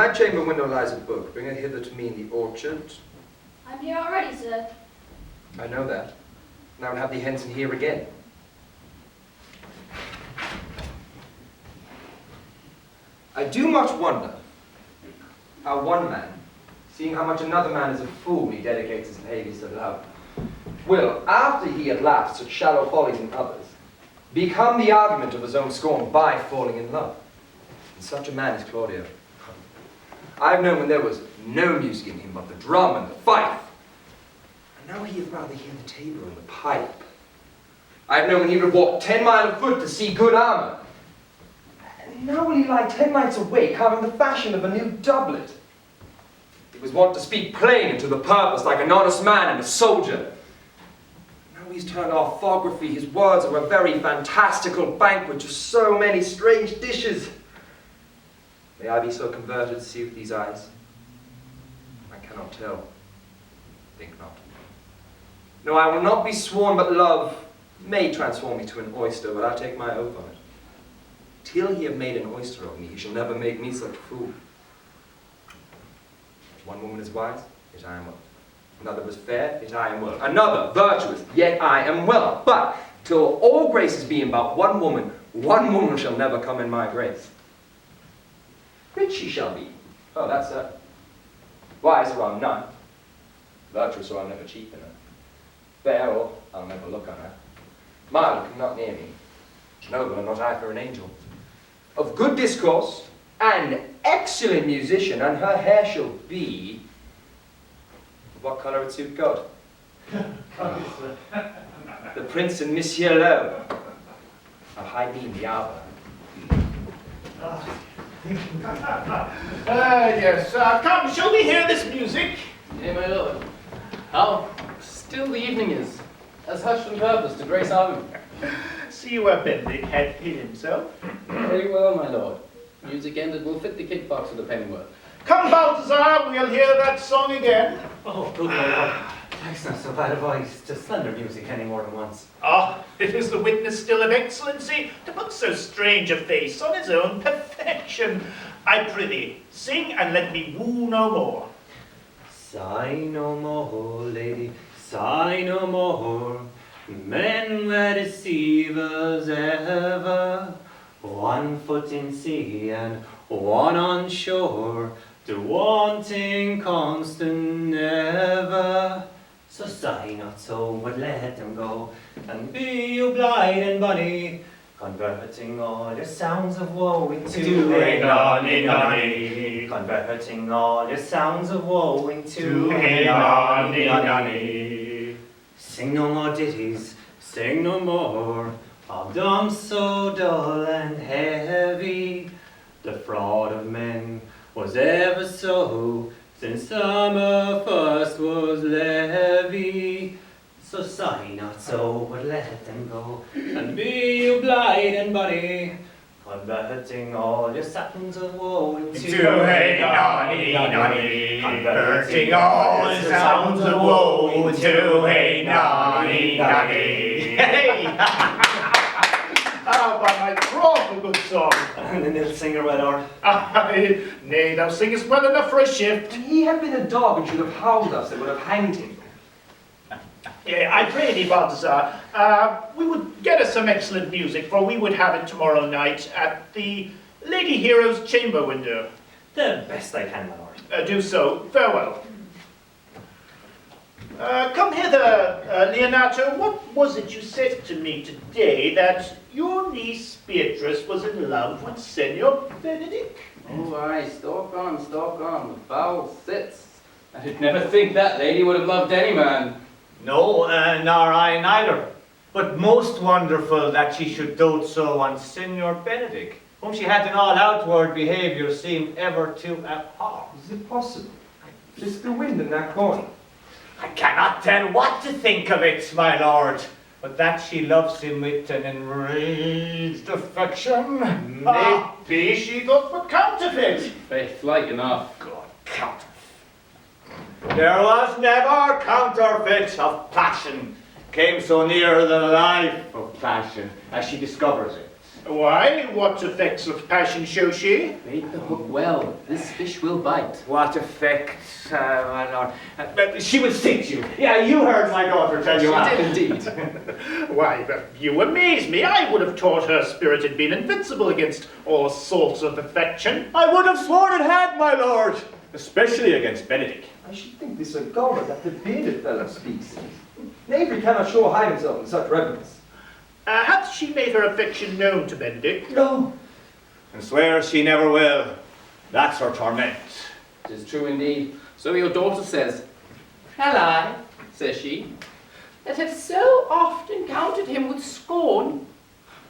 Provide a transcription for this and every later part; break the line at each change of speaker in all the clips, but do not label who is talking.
my chamber window lies a book. Bring it hither to me in the orchard.
I'm here already, sir.
I know that. And I will have thee hence and here again. I do much wonder how one man, seeing how much another man is a fool, he dedicates his behaviors to love, will, after he had laughed such shallow follies in others, become the argument of his own scorn by falling in love. And such a man is Claudio. I've known when there was no music in him but the drum and the fife. And now he had rather hear the tabor and the pipe. I've known when he would walk 10 miles afoot to see good armour. And now will he lie 10 nights awake, having the fashion of a new doublet. He was wont to speak plain and to the purpose, like an honest man and a soldier. Now he's turned orthography, his words are a very fantastical banquet of so many strange dishes. May I be so converted to see with these eyes? I cannot tell. Think not. No, I will not be sworn, but love may transform me to an oyster, but I'll take my oath on it. Till he have made an oyster of me, he shall never make me such a fool. One woman is wise, yet I am well. Another is fair, yet I am well. Another virtuous, yet I am well. But till all graces be in but one woman shall never come in my grace. Rich she shall be. Oh, that's certain. Wise, or I'm none. Virtuous, or I'll never cheapen her. Fair, or I'll never look on her. Mild, and not near me. Noble, and not I for an angel. Of good discourse, an excellent musician, and her hair shall be... What colour would suit God? The Prince and Monsieur Lowe. Of high beam the arbor.
Yes, come, shall we hear this music?
Yea, my lord. How still the evening is, as hushed on purpose to grace our mood.
See where Benedick had hid himself.
Very well, my lord. Music ended will fit the kid fox of the pennyworth.
Come, Balthazar, we'll hear that song again.
Oh, good lord. It's not so bad a voice to slender music any more than once.
Ah, it is the witness still of excellency to put so strange a face on his own perfection. I prithee, sing and let me woo no more.
Sigh no more, lady, sigh no more. Men were deceivers ever. One foot in sea and one on shore, the wanting constant never. So sigh not so, but let them go, and be you blithe and bonny, converting all your sounds of woe into a nonny nonny. Converting all your sounds of woe into a nonny nonny. Sing no more ditties, sing no more of dumb so dull and heavy. The fraud of men was ever so, since summer first was levy. So sigh not so, but let them go, and be you blithe and bonny, converting all your satins of woe into
a nonny nonny. Converting all the sounds of woe into a nonny nonny. Hey! Ah, by my troth, a good song.
And then they'll sing a red or.
Nay, thou singest well enough for a shift.
If he had been a dog and should have howled us, they would have hanged him.
Yeah, I pray thee, Balthazar, we would get us some excellent music, for we would have it tomorrow night at the Lady Hero's chamber window.
The best I can, my lord.
Do so. Farewell. Come hither, Leonato. What was it you said to me today that your niece Beatrice was in love with Senor Benedick?
Oh, aye, stalk on, the foul sits. I did never think that lady would have loved any man.
No, nor I neither. But most wonderful that she should dote so on Signor Benedick, whom she had in all outward behaviour seemed ever to abhor.
Is it possible? Just the wind in that corner.
I cannot tell what to think of it, my lord, but that she loves him with an enraged affection.
Maybe she doth but counterfeit.
Faith, like enough.
God, counterfeit. There was never counterfeit of passion came so near the life of passion as she discovers it.
Why? What effects of passion shows she?
Bait the hook well. This fish will bite.
What effect, my lord? She will sit you. Yeah, you heard my daughter tell you that.
She did indeed.
Why, but you amaze me. I would have thought her spirit had been invincible against all sorts of affection.
I would have sworn it had, my lord. Especially against Benedick.
I should think this a god that the bearded fellow speaks. Knavery cannot sure hide himself in such reverence.
Hath she made her affection known to Benedick?
No.
And swears she never will. That's her torment.
It is true indeed. So your daughter says, "Shall I," says she, "that have so often counted him with scorn,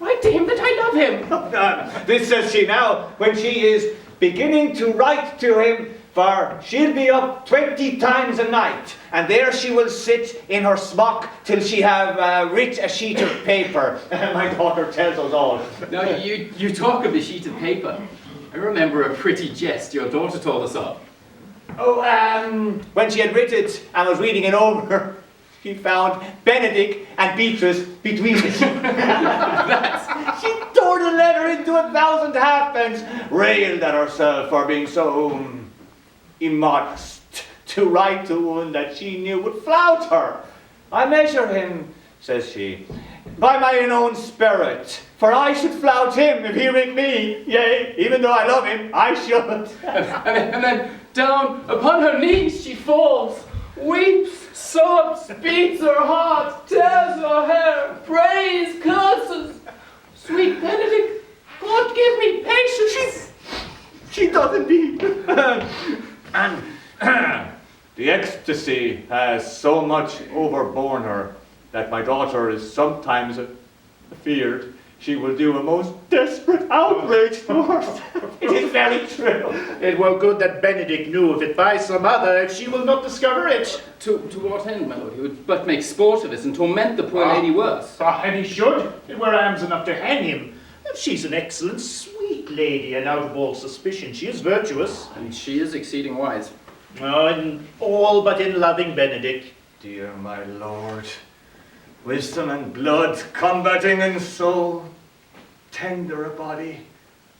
write to him that I love him."
This says she now, when she is beginning to write to him, for she'll be up 20 times a night, and there she will sit in her smock till she have writ a sheet of paper. My daughter tells us all.
Now you talk of a sheet of paper. I remember a pretty jest your daughter told us of.
Oh, when she had writ it and was reading it over, she found Benedick and Beatrice between it. She tore the letter into 1,000 halfpence, railed at herself for being so immodest to write to one that she knew would flout her. "I measure him," says she, "by mine own spirit, for I should flout him if he writ me. Yea, even though I love him, I should."
And then down upon her knees she falls, weeps, sobs, beats her heart, tears her hair, prays, curses. "Sweet Benedick, God give me patience."
She does indeed. And the ecstasy has so much overborne her that my daughter is sometimes feared she will do a most desperate outrage to her. It is very true.
It were good that Benedick knew of it by some other, if she will not discover it.
To what end, my lord? He would but make sport of it and torment the poor lady worse.
And he should. It were arms enough to hang him. She's an excellent, sweet lady, and out of all suspicion, she is virtuous.
And she is exceeding wise.
Oh, in all but in loving Benedick.
Dear my lord, wisdom and blood combating in soul, tender a body.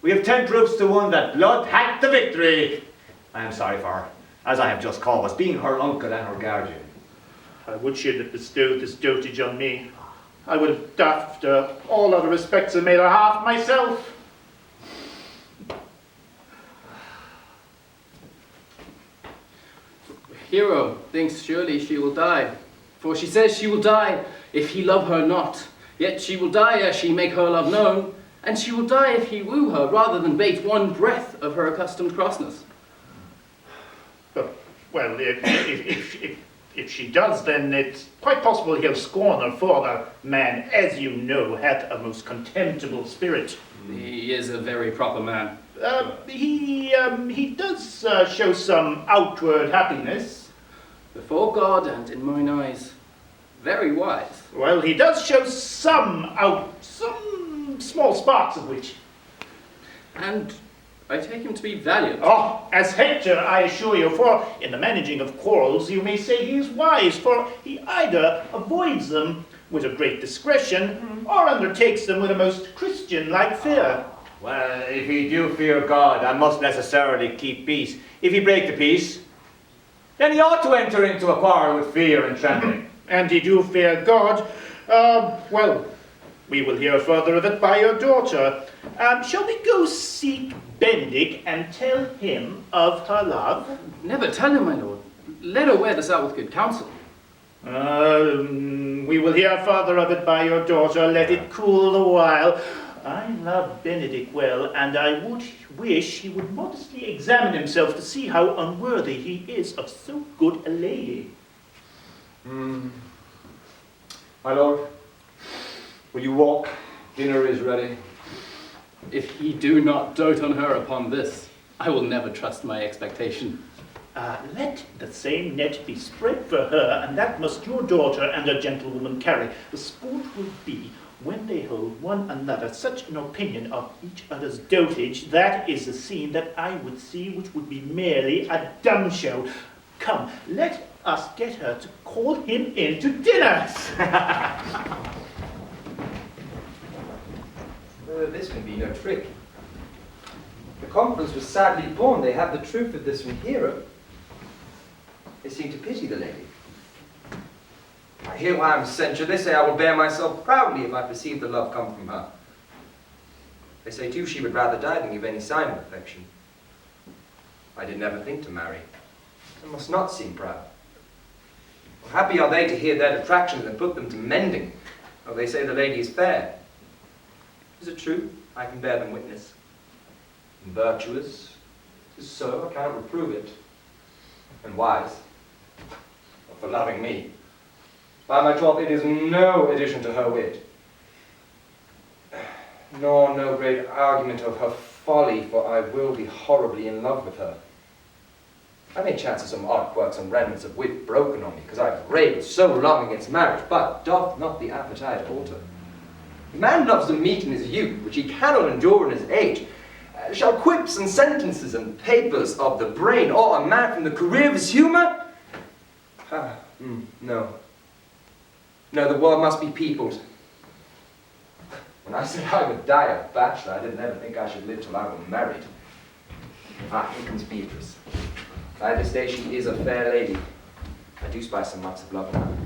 We have 10 proofs to 1 that blood hath the victory. I am sorry for her, as I have just called us, being her uncle and her guardian.
I would she had bestowed this dotage on me. I would have daffed all other respects and made her half myself.
Hero thinks surely she will die, for she says she will die if he love her not. Yet she will die ere she make her love known, and she will die if he woo her, rather than bate one breath of her accustomed crossness.
Well, if she does, then it's quite possible he'll scorn her, for the man, as you know, hath a most contemptible spirit.
He is a very proper man.
He does show some outward happiness.
Before God and in mine eyes, very wise.
Well, he does show some small sparks of which.
And I take him to be valiant.
Oh, as Hector, I assure you, for in the managing of quarrels, you may say he is wise, for he either avoids them with a great discretion, or undertakes them with a most Christian-like fear.
Well, if he do fear God, I must necessarily keep peace. If he break the peace, then he ought to enter into a quarrel with fear and trembling.
And he do fear God. Well, we will hear further of it by your daughter. Shall we go seek Benedick and tell him of her love?
Never tell him, my lord. Let her wear this out with good counsel.
We will hear further of it by your daughter. Let it cool a while. I love Benedick well, and I would wish he would modestly examine himself to see how unworthy he is of so good a lady.
My lord, will you walk? Dinner is ready.
If he do not dote on her upon this, I will never trust my expectation.
Let the same net be spread for her, and that must your daughter and a gentlewoman carry. The sport will be when they hold one another such an opinion of each other's dotage. That is a scene that I would see, which would be merely a dumb show. Come, let us get her to call him in to dinner.
This can be no trick. The conference was sadly born. They have the truth of this from Hero. They seem to pity the lady. I hear why I'm censured. They say I will bear myself proudly if I perceive the love come from her. They say too she would rather die than give any sign of affection. I did never think to marry. I must not seem proud. Well, happy are they to hear their detractions and put them to mending. Oh, they say the lady is fair. Is it true? I can bear them witness. And virtuous? Is so, I cannot reprove it. And wise? Well, for loving me. By my troth, it is no addition to her wit, nor no great argument of her folly, for I will be horribly in love with her. I may chance of some odd quirks and remnants of wit broken on me, because I have raved so long against marriage, but doth not the appetite alter? The man loves the meat in his youth, which he cannot endure in his age. Shall quips and sentences and papers of the brain awe a man from the career of his humour? No. No, the world must be peopled. When I said I would die a bachelor, I didn't ever think I should live till I were married. Here comes Beatrice. By this day she is a fair lady. I do spy some marks of love in her.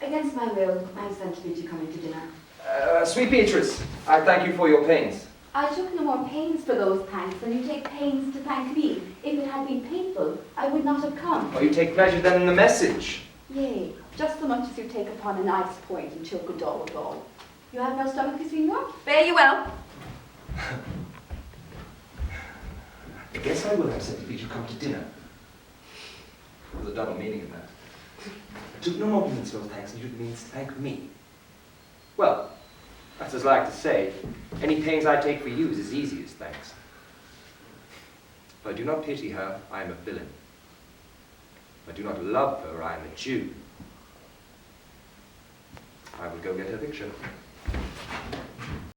Against my will, I am sent to bid you come into dinner.
Sweet Beatrice, I thank you for your pains.
I took no more pains for those thanks than you take pains to thank me. If it had been painful, I would not have come.
Oh, you take pleasure then in the message.
Yea, just so much as you take upon a knife's point and choke a dog with all. You have no stomach, Signor? Fare you well.
I guess I will have said to bid you come to dinner. There's a double meaning in that. I took no more pains for those thanks than you means to thank me. Well, that's as like to say, any pains I take for you is as easy as thanks. If I do not pity her, I am a villain. If I do not love her, I am a Jew. I will go get her picture.